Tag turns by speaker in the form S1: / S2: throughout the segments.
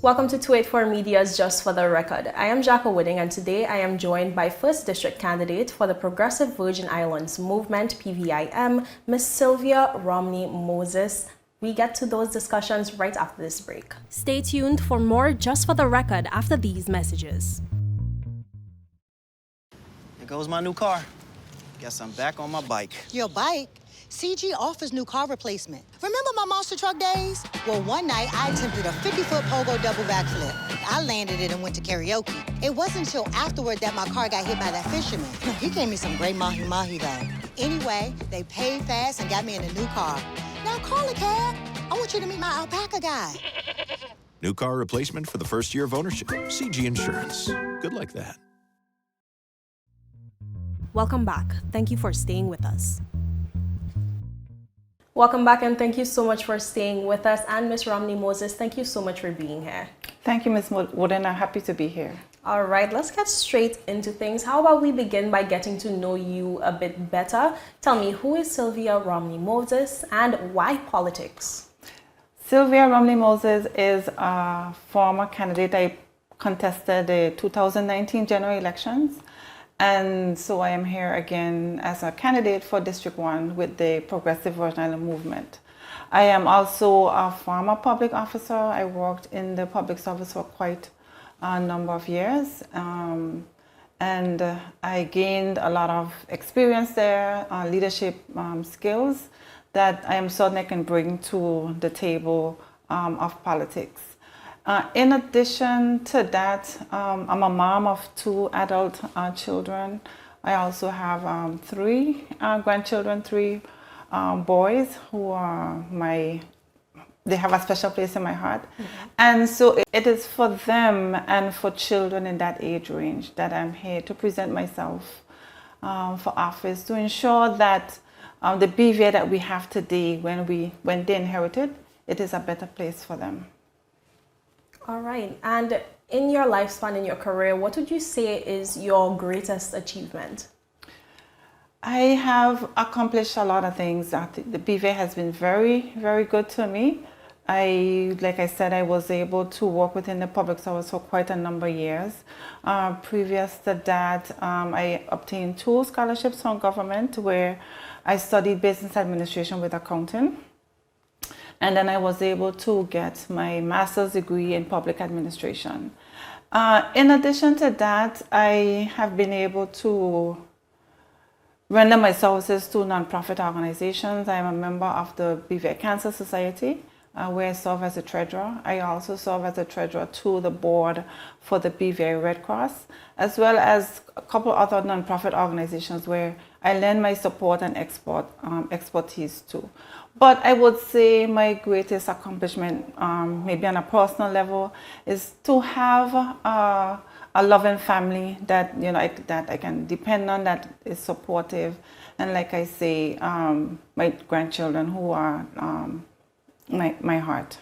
S1: Welcome to 284 Media's Just for the Record. I am Jhaka Wooding, and today I am joined by 1st District candidate for the Progressive Virgin Islands Movement, PVIM, Miss Sylvia Romney Moses. We get to those discussions right after this break. Stay tuned for more Just for the Record after these messages.
S2: There goes my new car. Guess I'm back on my bike.
S3: Your bike? CG offers new car replacement. Remember my monster truck days? Well, one night I attempted a 50-foot pogo double backflip. I landed it and went to karaoke. It wasn't until afterward that my car got hit by that fisherman. He gave me some great mahi-mahi though. Anyway, they paid fast and got me in a new car. Now call a cab. I want you to meet my alpaca guy.
S4: New car replacement for the first year of ownership. CG Insurance. Good like that.
S1: Welcome back. Thank you for staying with us. Welcome back, and thank you so much for staying with us. And Miss Romney Moses, thank you so much for being here.
S5: Thank you, Ms. Wooden. I'm happy to be here.
S1: All right, let's get straight into things. How about we begin by getting to know you a bit better? Tell me, who is Sylvia Romney Moses and why politics?
S5: Sylvia Romney Moses is a former candidate. I contested the 2019 general elections. And so I am here again as a candidate for District 1 with the Progressive Virgin Islands Movement. I am also a former public officer. I worked in the public service for quite a number of years. And I gained a lot of experience there, leadership skills that I am certain I can bring to the table of politics. In addition to that, I'm a mom of 2 adult children. I also have 3 grandchildren, 3 boys who are they have a special place in my heart. Mm-hmm. And so it is for them and for children in that age range that I'm here to present myself for office, to ensure that the BVA that we have today, when they inherited, it is a better place for them.
S1: All right. And in your lifespan, in your career, what would you say is your greatest achievement?
S5: I have accomplished a lot of things. The BVA has been very, very good to me. Like I said, I was able to work within the public service for quite a number of years. Previous to that, I obtained 2 scholarships from government where I studied business administration with accounting. And then I was able to get my master's degree in public administration. In addition to that, I have been able to render my services to nonprofit organizations. I am a member of the BVA Cancer Society, where I serve as a treasurer. I also serve as a treasurer to the board for the BVA Red Cross, as well as a couple other nonprofit organizations where I lend my support and expertise to. But I would say my greatest accomplishment, maybe on a personal level, is to have a loving family that that I can depend on, that is supportive, and like I say, my grandchildren who are my heart.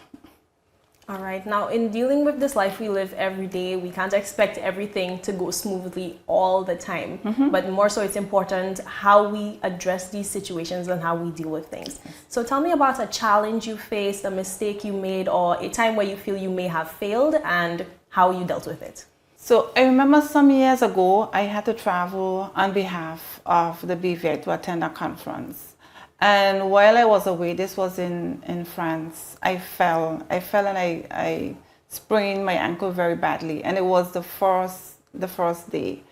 S1: All right. Now, in dealing with this life we live every day, we can't expect everything to go smoothly all the time. Mm-hmm. But more so, it's important how we address these situations and how we deal with things. So tell me about a challenge you faced, a mistake you made, or a time where you feel you may have failed and how you dealt with it.
S5: So I remember some years ago, I had to travel on behalf of the BVA to attend a conference. And while I was away, this was in France, I fell and I sprained my ankle very badly. And it was the first day.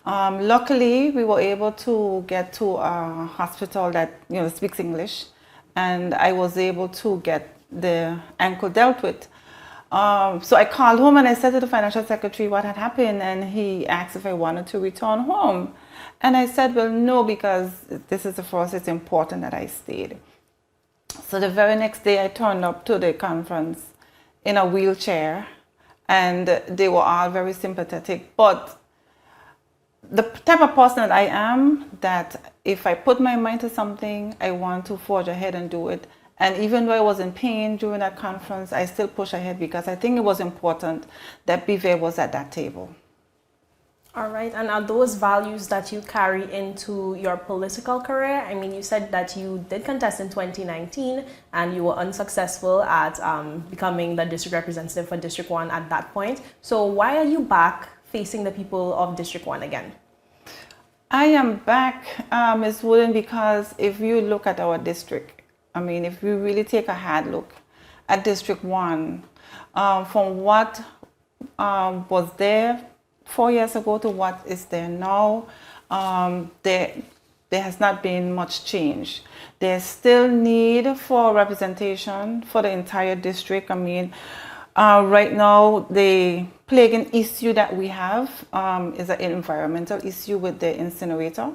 S5: Luckily, we were able to get to a hospital that speaks English. And I was able to get the ankle dealt with. So I called home and I said to the financial secretary what had happened, and he asked if I wanted to return home. And I said, well, no, because this is the first, it's important that I stayed. So the very next day I turned up to the conference in a wheelchair, and they were all very sympathetic. But the type of person that I am, that if I put my mind to something, I want to forge ahead and do it. And even though I was in pain during that conference, I still push ahead because I think it was important that BVA was at that table.
S1: All right, and are those values that you carry into your political career? I mean, you said that you did contest in 2019 and you were unsuccessful at becoming the district representative for District 1 at that point. So why are you back facing the people of District 1 again?
S5: I am back, Ms. Wooding, because if you look at our district, I mean, if you really take a hard look at District 1, from what was there 4 years ago to what is there now, there has not been much change. There's still need for representation for the entire district. I mean, right now, the plaguing issue that we have is an environmental issue with the incinerator.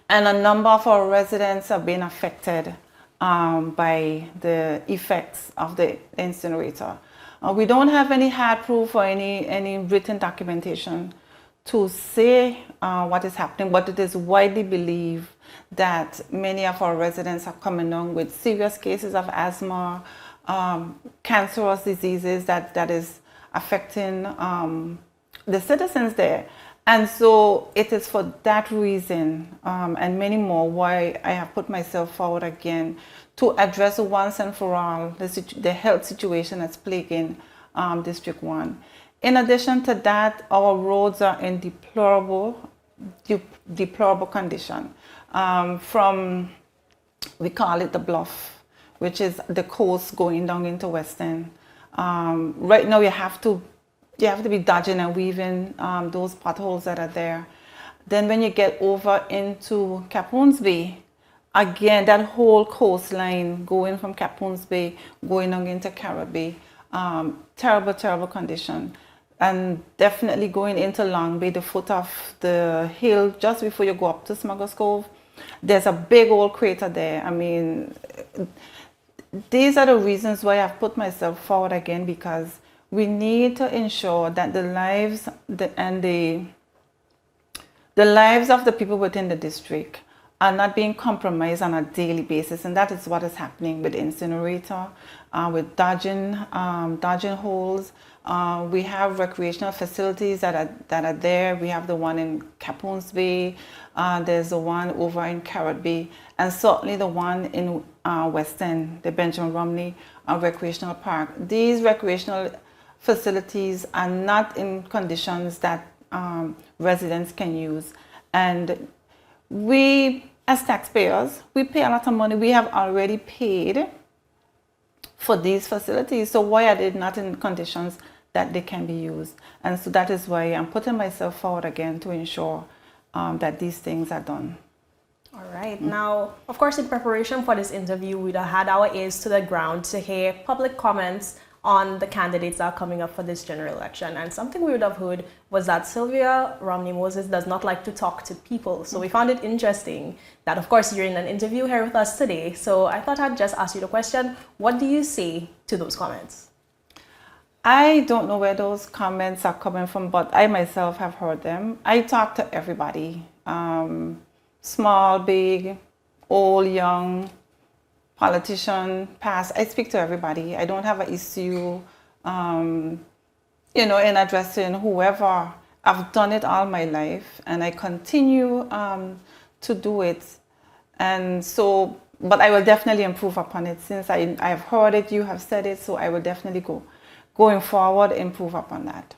S5: And a number of our residents have been affected by the effects of the incinerator. We don't have any hard proof or any written documentation to say what is happening, but it is widely believed that many of our residents are coming down with serious cases of asthma, cancerous diseases that is affecting the citizens there. And so it is for that reason and many more why I have put myself forward again to address once and for all the health situation that's plaguing District 1. In addition to that, our roads are in deplorable condition. From, we call it the Bluff, which is the coast going down into Western. Right now you have to be dodging and weaving those potholes that are there. Then when you get over into Capone's Bay, again, that whole coastline going from Capone's Bay, going down into Caribbean, terrible, terrible condition. And definitely going into Long Bay, the foot of the hill, just before you go up to Smuggler's Cove, there's a big old crater there. I mean, these are the reasons why I've put myself forward again, because we need to ensure that the lives of the people within the district are not being compromised on a daily basis, and that is what is happening with the incinerator, with dodging holes. We have recreational facilities that are there. We have the one in Capone's Bay. There's the one over in Carrot Bay, and certainly the one in West End, the Benjamin Romney Recreational Park. These recreational facilities are not in conditions that residents can use, and we, as taxpayers, we pay a lot of money. We have already paid for these facilities, so why are they not in conditions that they can be used? And so that is why I'm putting myself forward again to ensure that these things are done.
S1: All right. Now, of course, in preparation for this interview, we'd have had our ears to the ground to hear public comments on the candidates that are coming up for this general election. And something we would have heard was that Sylvia Romney Moses does not like to talk to people. So we found it interesting that, of course, you're in an interview here with us today. So I thought I'd just ask you the question, what do you say to those comments?
S5: I don't know where those comments are coming from, but I myself have heard them. I talk to everybody, small, big, old, young, politician, past. I speak to everybody. I don't have an issue, in addressing whoever. I've done it all my life, and I continue to do it. And so, but I will definitely improve upon it. Since I have heard it, you have said it, so I will definitely going forward, improve upon that.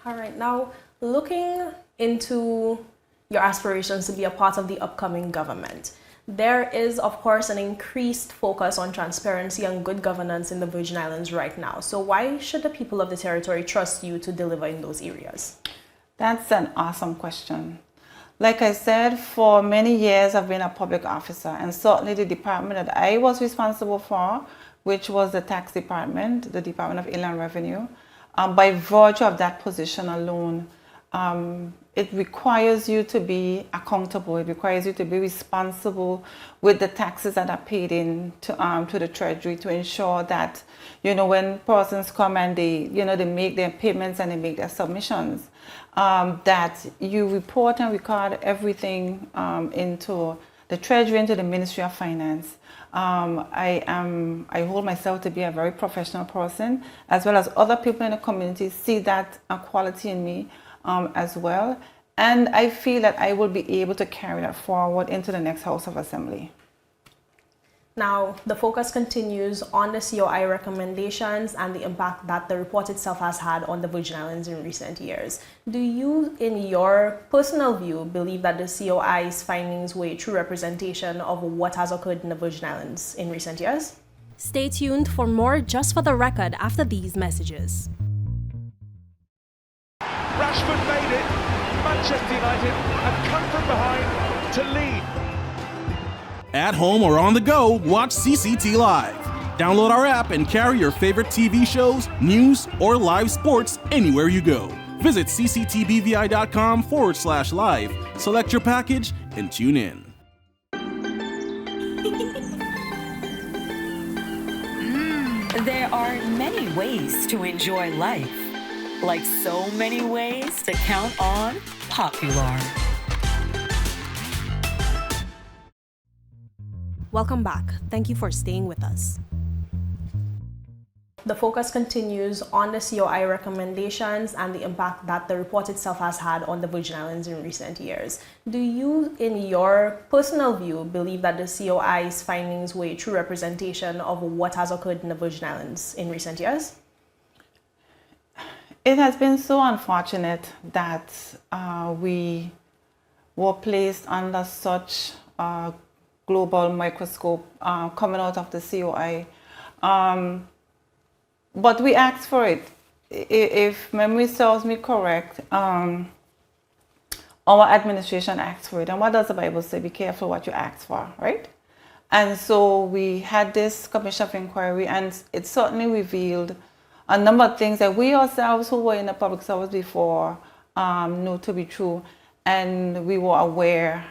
S1: All right. Now, looking into your aspirations to be a part of the upcoming government, there is, of course, an increased focus on transparency and good governance in the Virgin Islands right now. So why should the people of the territory trust you to deliver in those areas?
S5: That's an awesome question. Like I said, for many years I've been a public officer, and certainly the department that I was responsible for, which was the tax department, the Department of Inland Revenue, by virtue of that position alone, it requires you to be accountable. It requires you to be responsible with the taxes that are paid in to the Treasury, to ensure that, when persons come and they make their payments and they make their submissions, that you report and record everything into the Treasury, into the Ministry of Finance. I hold myself to be a very professional person, as well as other people in the community see that quality in me. as well. And I feel that I will be able to carry that forward into the next House of Assembly.
S1: Now, the focus continues on the COI recommendations and the impact that the report itself has had on the Virgin Islands in recent years. Do you, in your personal view, believe that the COI's findings were a true representation of what has occurred in the Virgin Islands in recent years? Stay tuned for more Just for the Record after these messages.
S6: Rashford made it. Manchester United have come from behind to lead.
S7: At home or on the go, watch CCT Live. Download our app and carry your favorite TV shows, news, or live sports anywhere you go. Visit cctvvi.com/live, select your package, and tune in.
S8: There are many ways to enjoy life, like so many ways to count on Popular.
S1: Welcome back. Thank you for staying with us. The focus continues on the COI recommendations and the impact that the report itself has had on the Virgin Islands in recent years. Do you, in your personal view, believe that the COI's findings were a true representation of what has occurred in the Virgin Islands in recent years?
S5: It has been so unfortunate that we were placed under such global microscope coming out of the COI. But we asked for it. If memory serves me correct, our administration asked for it. And what does the Bible say? Be careful what you ask for, right? And so we had this commission of inquiry, and it certainly revealed a number of things that we ourselves who were in the public service before knew to be true. And we were aware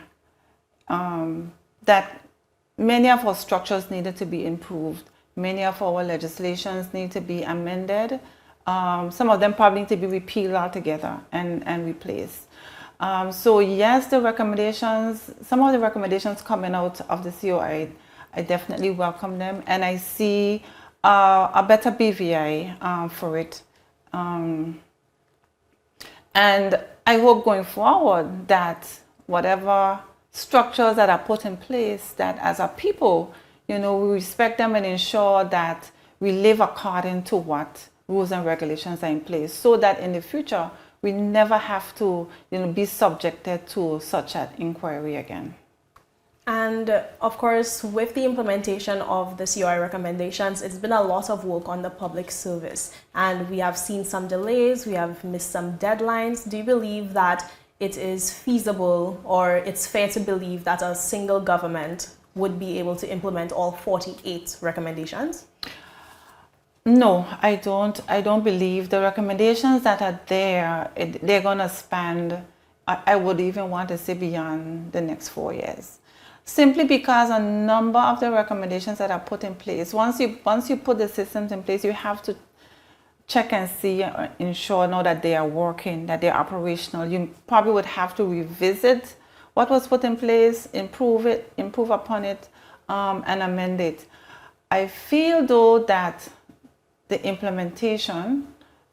S5: that many of our structures needed to be improved. Many of our legislations need to be amended. Some of them probably need to be repealed altogether and replaced. So yes, the recommendations, some of the recommendations coming out of the COI, I definitely welcome them. And I see a better BVI for it. And I hope going forward that whatever structures that are put in place, that as a people, we respect them and ensure that we live according to what rules and regulations are in place, so that in the future we never have to be subjected to such an inquiry again.
S1: And of course, with the implementation of the COI recommendations, it's been a lot of work on the public service, and we have seen some delays, we have missed some deadlines. Do you believe that it is feasible, or it's fair to believe that a single government would be able to implement all 48 recommendations?
S5: No, I don't. I don't believe the recommendations that are there, they're going to span, I would even want to say, beyond the next 4 years. Simply because a number of the recommendations that are put in place, once you put the systems in place, you have to check and see, ensure now that they are working, that they're operational. You probably would have to revisit what was put in place, improve upon it, and amend it. I feel though that the implementation,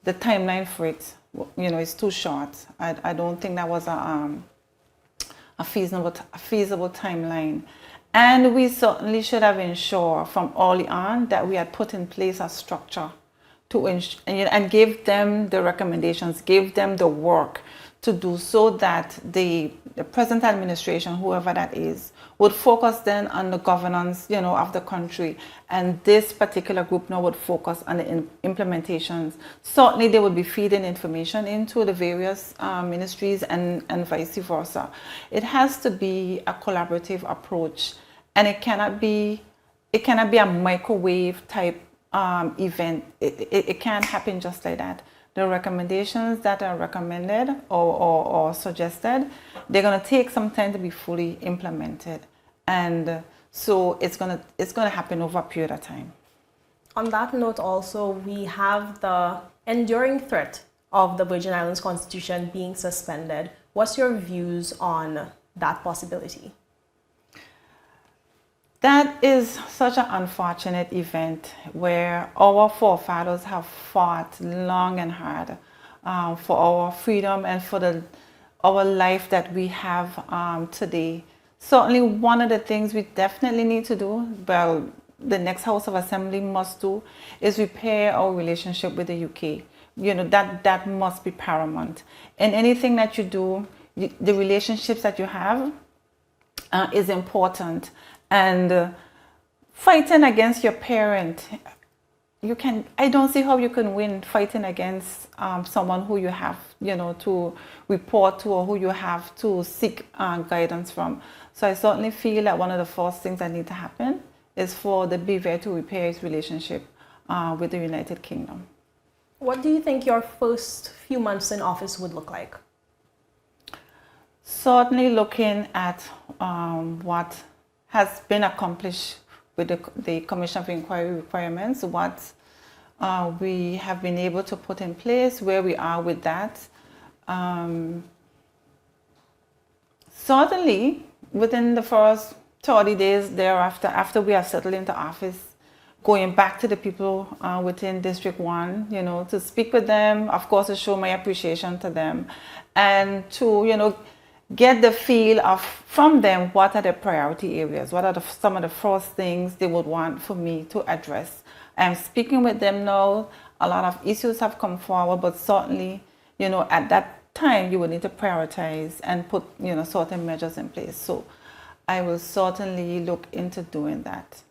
S5: the timeline for it, is too short. I don't think that was a feasible timeline. And we certainly should have ensured from early on that we had put in place a structure to and give them the recommendations, give them the work to do, so that the present administration, whoever that is, would focus then on the governance, of the country. And this particular group now would focus on the implementations. Certainly they would be feeding information into the various ministries and vice versa. It has to be a collaborative approach, and it cannot be a microwave type event. It can't happen just like that. The recommendations that are recommended or suggested, they're going to take some time to be fully implemented, and so it's going to happen over a period of time.
S1: On that note, also, we have the enduring threat of the Virgin Islands Constitution being suspended. What's your views on that possibility?
S5: That is such an unfortunate event where our forefathers have fought long and hard for our freedom and for our life that we have today. Certainly one of the things we definitely need to do, well, the next House of Assembly must do, is repair our relationship with the UK. That must be paramount. And anything that you do, the relationships that you have is important. And fighting against your parent, I don't see how you can win fighting against someone who you have, to report to, or who you have to seek guidance from. So I certainly feel that one of the first things that need to happen is for the BVA to repair its relationship with the United Kingdom.
S1: What do you think your first few months in office would look like?
S5: Certainly looking at what has been accomplished with the Commission of Inquiry requirements, what we have been able to put in place, where we are with that. Certainly, within the first 30 days thereafter, after we have settled into office, going back to the people within District 1, to speak with them, of course, to show my appreciation to them, and to, get the feel from them, what are the priority areas, what are some of the first things they would want for me to address. I'm speaking with them now. A lot of issues have come forward, but certainly, at that time, you will need to prioritize and put, certain measures in place. So I will certainly look into doing that.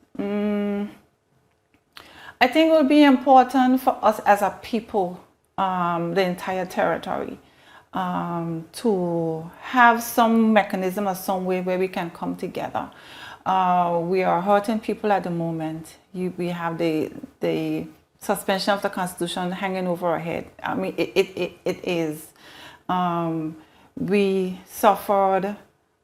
S5: I think it will be important for us as a people, the entire territory, to have some mechanism or some way where we can come together. We are hurting people at the moment. We have the suspension of the Constitution hanging over our head. I mean, it is. We suffered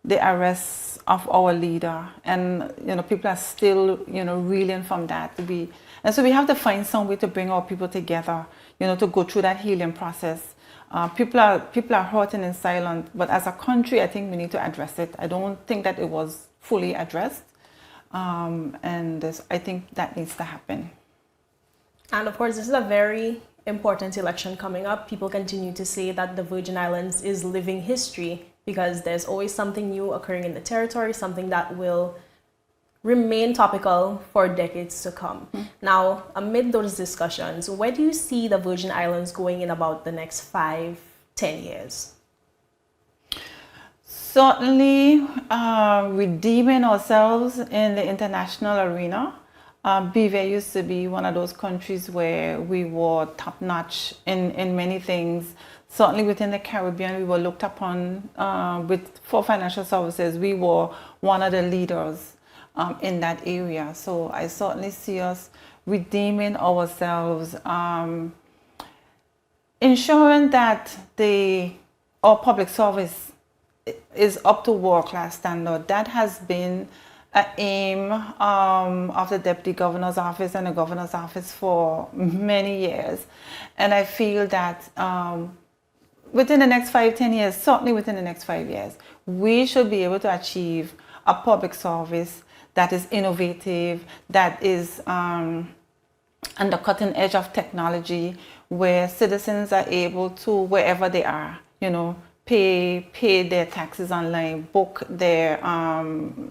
S5: the arrest of our leader, and people are still reeling from that. And so we have to find some way to bring our people together, to go through that healing process. People are hurting in silence, but as a country, I think we need to address it. I don't think that it was fully addressed, and I think that needs to happen.
S1: And of course, this is a very important election coming up. People continue to say that the Virgin Islands is living history because there's always something new occurring in the territory, something that will remain topical for decades to come. Now, amid those discussions, where do you see the Virgin Islands going in about the next 5-10 years?
S5: Certainly redeeming ourselves in the international arena. BVA used to be one of those countries where we were top-notch in many things. Certainly within the Caribbean, we were looked upon for financial services. We were one of the leaders in that area. So I certainly see us redeeming ourselves, ensuring that our public service is up to world-class standard. That has been an aim of the Deputy Governor's Office and the Governor's Office for many years. And I feel that within the next 5-10 years, certainly within the next 5 years, we should be able to achieve a public service that is innovative, that is on the cutting edge of technology, where citizens are able to, wherever they are, pay their taxes online, book their,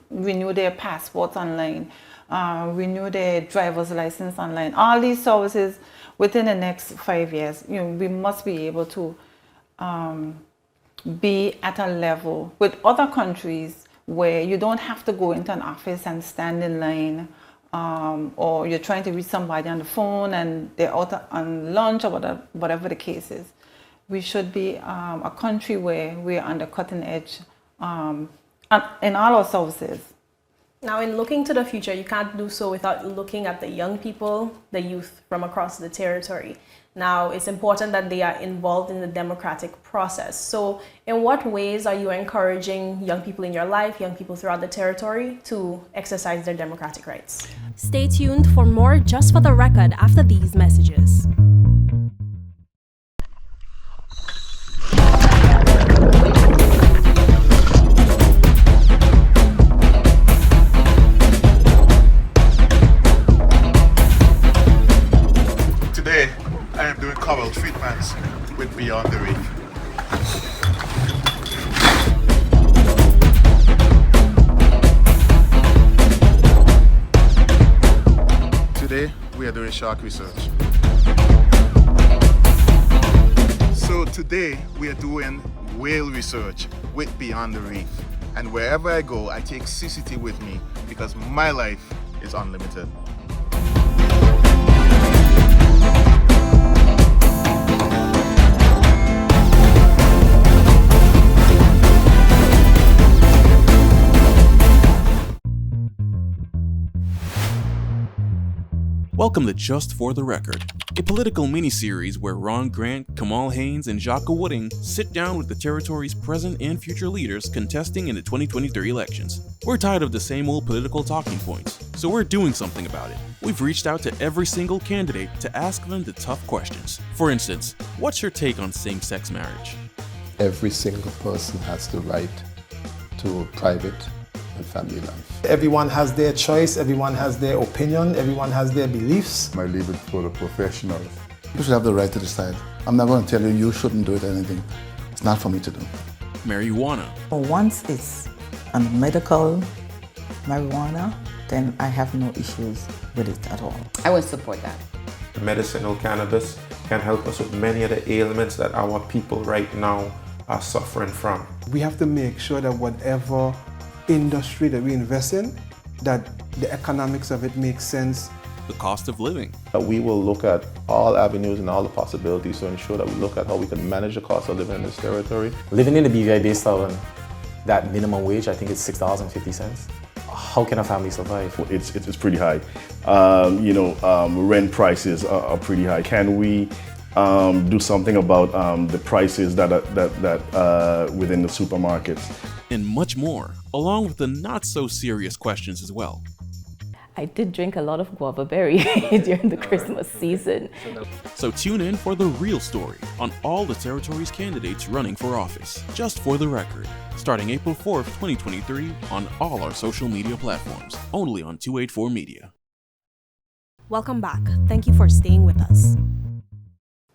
S5: renew their passports online, renew their driver's license online. All these services within the next 5 years, we must be able to be at a level with other countries where you don't have to go into an office and stand in line, or you're trying to reach somebody on the phone and they're out on lunch or whatever the case is. We should be a country where we're on the cutting edge in all our services.
S1: Now, in looking to the future, you can't do so without looking at the young people, the youth from across the territory. Now, it's important that they are involved in the democratic process. So in what ways are you encouraging young people in your life, young people throughout the territory, to exercise their democratic rights?
S9: Stay tuned for more Just for the Record after these messages.
S10: Today, I am doing cover treatments with Beyond. Great Shark Research. So today we are doing whale research with Beyond the Reef. And wherever I go, I take CCT with me because my life is unlimited.
S7: Welcome to Just for the Record, a political mini-series where Ronn Grant, Kamal Haynes, and Jhaka Wooding sit down with the territory's present and future leaders contesting in the 2023 elections. We're tired of the same old political talking points, so we're doing something about it. We've reached out to every single candidate to ask them the tough questions. For instance, what's your take on same-sex marriage?
S11: Every single person has the right to a private and family life. Everyone has their choice, everyone has their opinion, everyone has their beliefs.
S12: I leave it for the professionals.
S13: You should have the right to decide. I'm not going to tell you you shouldn't do it or anything. It's not for me to do.
S7: Marijuana.
S14: Once it's a medical marijuana, then I have no issues with it at all.
S15: I would support that.
S16: Medicinal cannabis can help us with many of the ailments that our people right now are suffering from.
S17: We have to make sure that whatever industry that we invest in, that the economics of it makes sense.
S7: The cost of living.
S18: We will look at all avenues and all the possibilities to ensure that we look at how we can manage the cost of living in this territory.
S19: Living in the BVI based on that minimum wage, I think it's $6.50. How can a family survive?
S20: It's pretty high. Rent prices are pretty high. Can we do something about the prices that within the supermarkets?
S7: And much more, along with the not-so-serious questions as well.
S21: I did drink a lot of guava berry during the Christmas season.
S7: So tune in for the real story on all the territory's candidates running for office. Just for the record, starting April 4th, 2023 on all our social media platforms, only on 284 Media.
S9: Welcome back. Thank you for staying with us.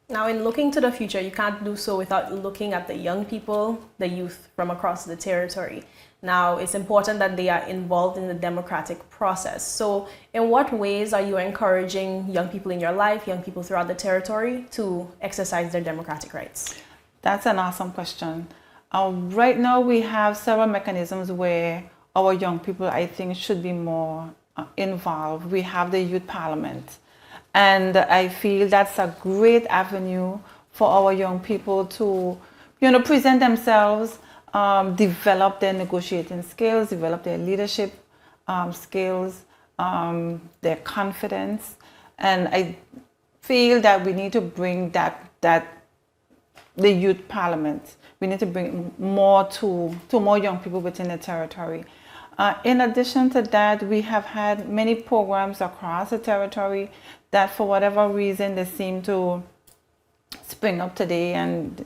S1: Now, in looking to the future, you can't do so without looking at the young people, the youth from across the territory. Now, it's important that they are involved in the democratic process. So, in what ways are you encouraging young people in your life, young people throughout the territory, to exercise their democratic rights?
S5: That's an awesome question. Right now, we have several mechanisms where our young people, I think, should be more involved. We have the youth parliament. And I feel that's a great avenue for our young people to, present themselves, develop their negotiating skills, develop their leadership skills, their confidence. And I feel that we need to bring the youth parliament. We need to bring more to more young people within the territory. In addition to that, we have had many programs across the territory that for whatever reason they seem to spring up today and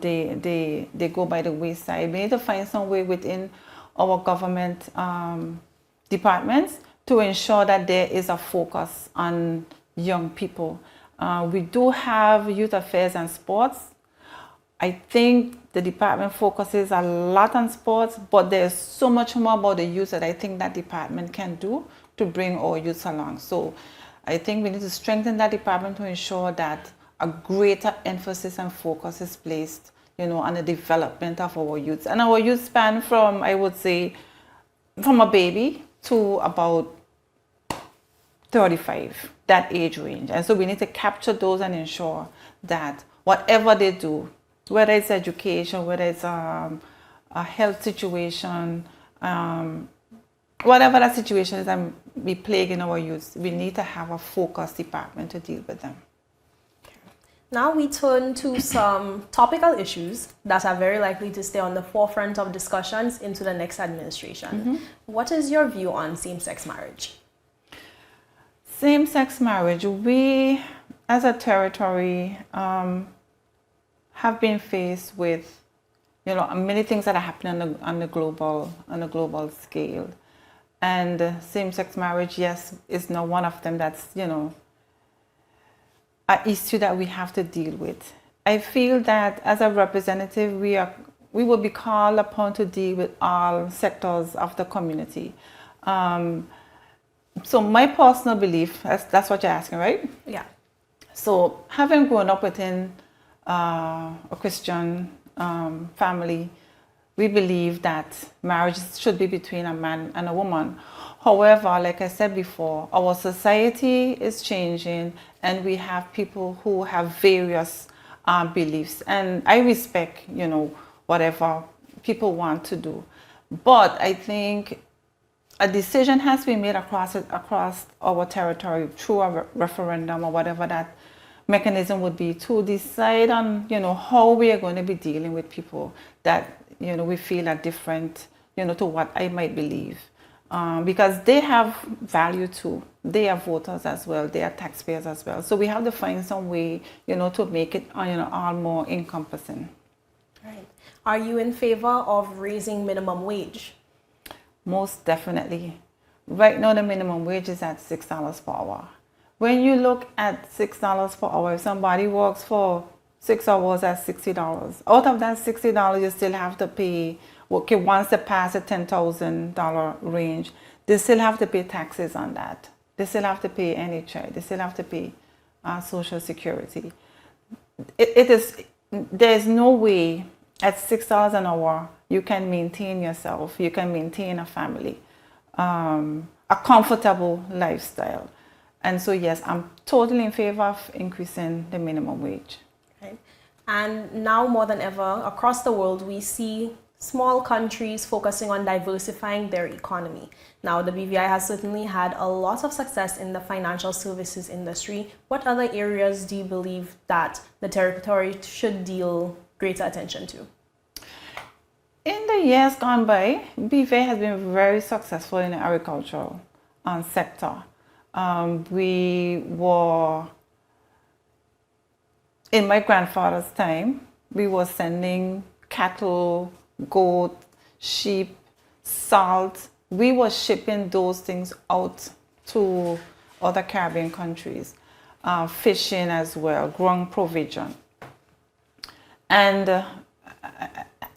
S5: they go by the wayside. We need to find some way within our government departments to ensure that there is a focus on young people. We do have youth affairs and sports. I think the department focuses a lot on sports, but there's so much more about the youth that I think that department can do to bring our youth along. So I think we need to strengthen that department to ensure that a greater emphasis and focus is placed, on the development of our youth. And our youth span from, I would say, from a baby to about 35, that age range. And so we need to capture those and ensure that whatever they do, whether it's education, whether it's a health situation, whatever that situation is that be plaguing our youth, we need to have a focused department to deal with them.
S1: Now we turn to some topical issues that are very likely to stay on the forefront of discussions into the next administration. Mm-hmm. What is your view on same-sex marriage?
S5: Same-sex marriage, we as a territory have been faced with many things that are happening on the global scale. And same-sex marriage, yes, is not one of them. That's, an issue that we have to deal with. I feel that as a representative, we will be called upon to deal with all sectors of the community. So my personal belief, that's what you're asking, right?
S1: Yeah.
S5: So having grown up within a Christian family, we believe that marriage should be between a man and a woman. However, like I said before, our society is changing and we have people who have various beliefs. And I respect, whatever people want to do. But I think a decision has to be made across our territory through a referendum or whatever that mechanism would be to decide on, how we are going to be dealing with people that, we feel are different, to what I might believe. Because they have value too. They are voters as well. They are taxpayers as well. So we have to find some way, to make it, all more encompassing.
S1: Right. Are you in favor of raising minimum wage?
S5: Most definitely. Right now, the minimum wage is at $6 per hour. When you look at $6 per hour, if somebody works for 6 hours at $60, out of that $60, you still have to pay, okay, once they pass the $10,000 range, they still have to pay taxes on that. They still have to pay NHI. They still have to pay Social Security. There's no way at $6 an hour you can maintain yourself, you can maintain a family, a comfortable lifestyle. And so yes, I'm totally in favor of increasing the minimum wage.
S1: Right. And now more than ever, across the world, we see small countries focusing on diversifying their economy. Now, the BVI has certainly had a lot of success in the financial services industry. What other areas do you believe that the territory should deal greater attention to?
S5: In the years gone by, BVI has been very successful in the agricultural sector. We were, in my grandfather's time, we were sending cattle, goat, sheep, salt. We were shipping those things out to other Caribbean countries, fishing as well, growing provision. And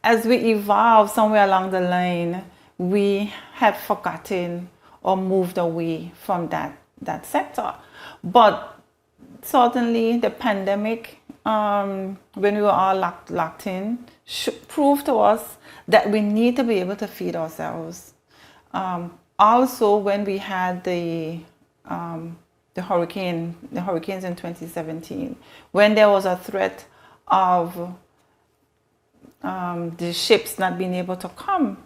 S5: as we evolved somewhere along the line, we had forgotten or moved away from that sector. But certainly the pandemic, when we were all locked in, proved to us that we need to be able to feed ourselves. Also, when we had the hurricanes in 2017, when there was a threat of the ships not being able to come,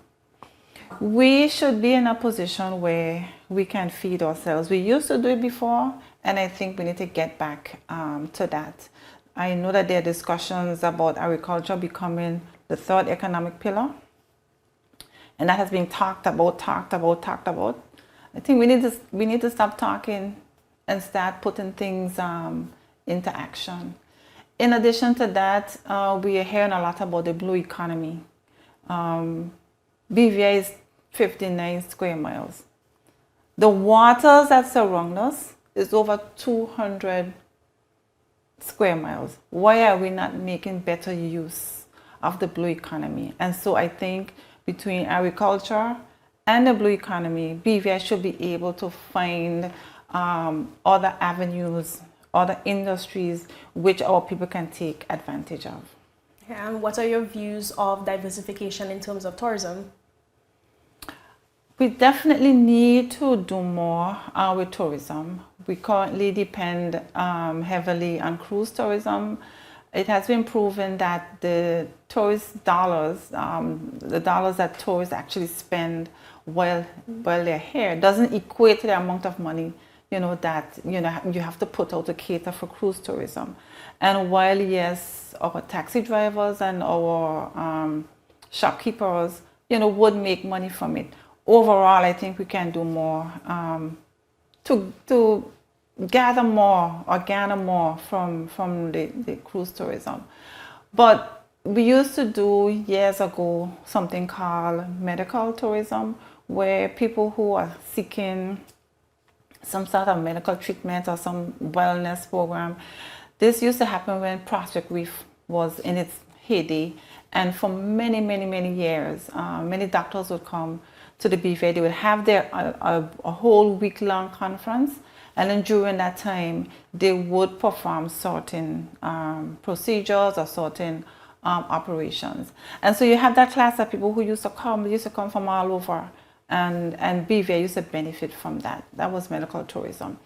S5: we should be in a position where we can feed ourselves. We used to do it before, and I think we need to get back to that. I know that there are discussions about agriculture becoming the third economic pillar, and that has been talked about. I think we need to stop talking and start putting things into action. In addition to that, we are hearing a lot about the blue economy. BVI is 59 square miles. The waters that surround us is over 200 square miles. Why are we not making better use of the blue economy? And so I think between agriculture and the blue economy, BVI should be able to find other avenues, other industries which our people can take advantage of.
S1: And what are your views of diversification in terms of tourism?
S5: We definitely need to do more with tourism. We currently depend heavily on cruise tourism. It has been proven that the tourist dollars, the dollars that tourists actually spend while they're here, doesn't equate to the amount of money that you have to put out to cater for cruise tourism. And while yes, our taxi drivers and our shopkeepers would make money from it, overall I think we can do more to gather more or garner more from the cruise tourism. But we used to do years ago something called medical tourism, where people who are seeking some sort of medical treatment or some wellness program. This used to happen when Prospect Reef was in its heyday, And for many, many, many years, many doctors would come to the BVA. They would have their a whole week-long conference, and then during that time, they would perform certain procedures or certain operations. And so you have that class of people who used to come from all over, and BVA used to benefit from that. That was medical tourism.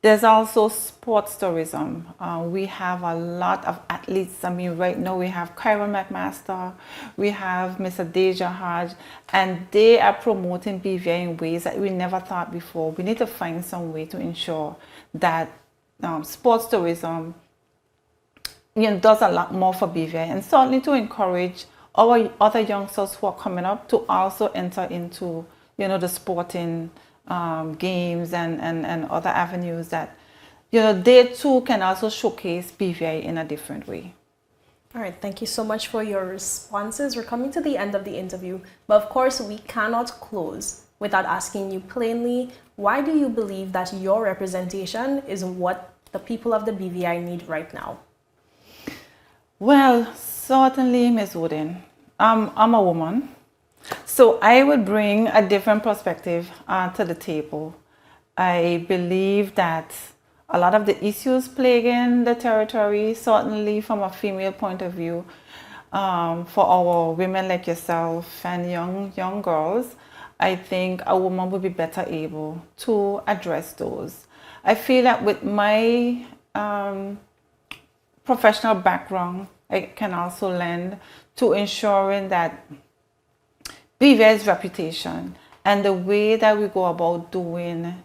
S5: There's also sports tourism. We have a lot of athletes. I mean, right now we have Karl McMaster, we have Mr. Deja Hodge, and they are promoting BVA in ways that we never thought before. We need to find some way to ensure that sports tourism does a lot more for BVA, and certainly to encourage our other youngsters who are coming up to also enter into the sporting games and other avenues that they too can also showcase BVA in a different way.
S1: All right, thank you so much for your responses. We're coming to the end of the interview, but of course we cannot close without asking you plainly, why do you believe that your representation is what the people of the BVI need right now?
S5: Well, certainly, Ms. Wooding, I'm a woman. So I would bring a different perspective to the table. I believe that a lot of the issues plaguing the territory, certainly from a female point of view, for our women like yourself and young girls, I think a woman would be better able to address those. I feel that with my professional background, I can also lend to ensuring that BVA's reputation and the way that we go about doing,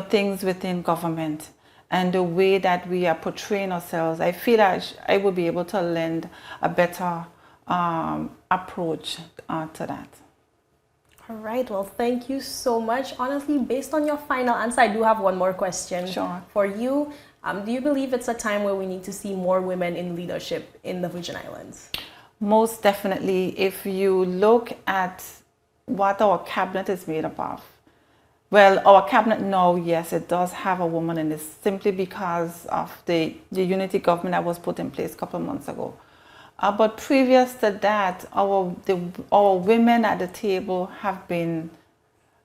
S5: things within government and the way that we are portraying ourselves, I feel that I would be able to lend a better approach to that.
S1: All right, well, thank you so much. Honestly, based on your final answer, I do have one more question for you. Do you believe it's a time where we need to see more women in leadership in the Virgin Islands? Most definitely. If you look at what our cabinet is made up of, well, our cabinet now, yes, it does have a woman in it simply because of the unity government that was put in place a couple of months ago. But previous to that, our women at the table have been,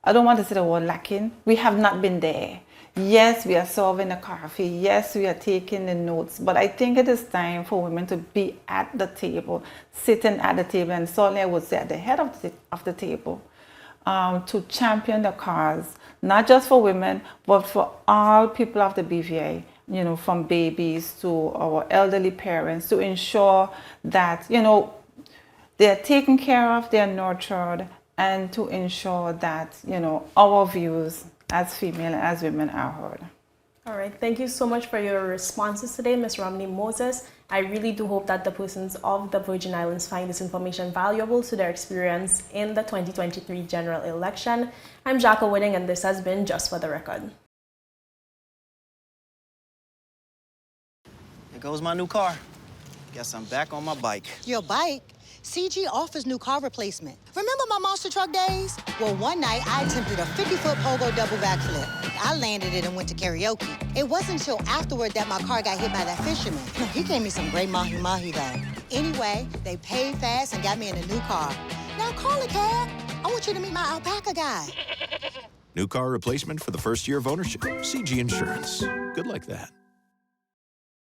S1: I don't want to say the word lacking, we have not been there. Yes, we are serving the coffee. Yes, we are taking the notes. But I think it is time for women to be at the table, sitting at the table, and certainly I would say at the head of the table, to champion the cause, not just for women, but for all people of the BVA, from babies to our elderly parents, to ensure that, they are taken care of, they are nurtured, and to ensure that, our views as female and as women are heard. All right, thank you so much for your responses today, Ms. Romney Moses. I really do hope that the persons of the Virgin Islands find this information valuable to their experience in the 2023 general election. I'm Jhaka Wooding, and this has been Just for the Record.
S2: Here goes my new car. Guess I'm back on my bike.
S3: Your bike? CG offers new car replacement. Remember my monster truck days? Well, one night I attempted a 50-foot pogo double backflip. I landed it and went to karaoke. It wasn't until afterward that my car got hit by that fisherman. He gave me some great mahi-mahi though. Anyway, they paid fast and got me in a new car. Now call a cab. I want you to meet my alpaca guy.
S4: New car replacement for the first year of ownership. CG Insurance. Good like that.